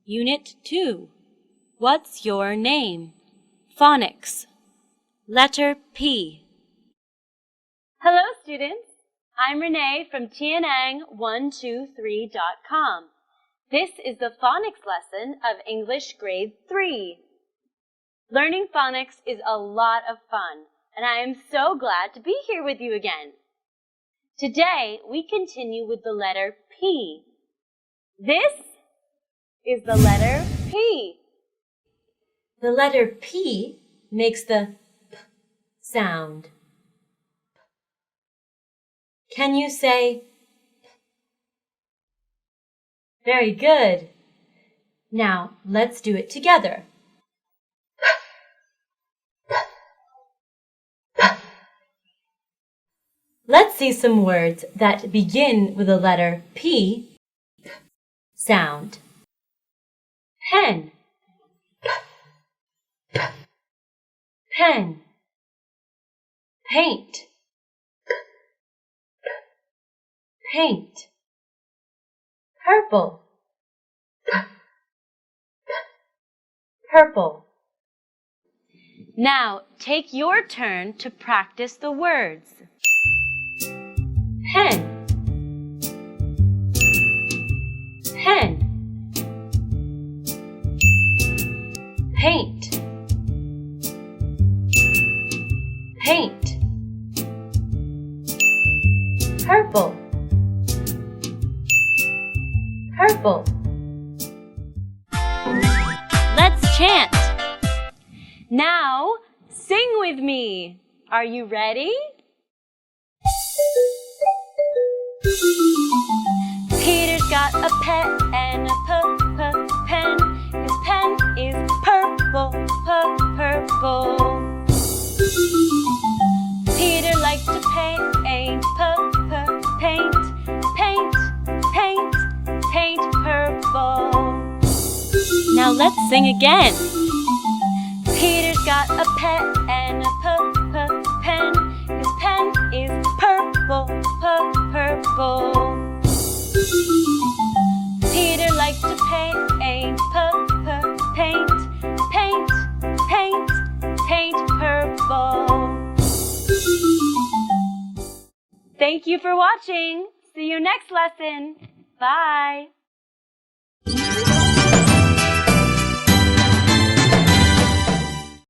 Unit 2. What's your name? Phonics. Letter P. Hello, students. I'm Renee from TIionng123.com. This is the phonics lesson of English Grade 3. Learning phonics is a lot of fun, and I am so glad to be here with you again. Today, we continue with the letter P. This is the letter P. The letter P makes the P sound. Can you say P? Very good. Now, let's do it together. Let's see some words that begin with the letter P sound. Pen. Pen. Paint. Paint. Purple. Purple. Now, take your turn to practice the words. Pen. Pen. Paint. Paint. Purple. Purple. Let's chant. Now, sing with me. Are you ready? Peter's got a pen and a pen. His pen is purple, purple. Peter likes to paint, paint, paint purple. Now let's sing again. Peter's got a pen and a pen. His pen is purple, purple. Peter likes to paint, paint purple. Thank you for watching. See you next lesson. Bye.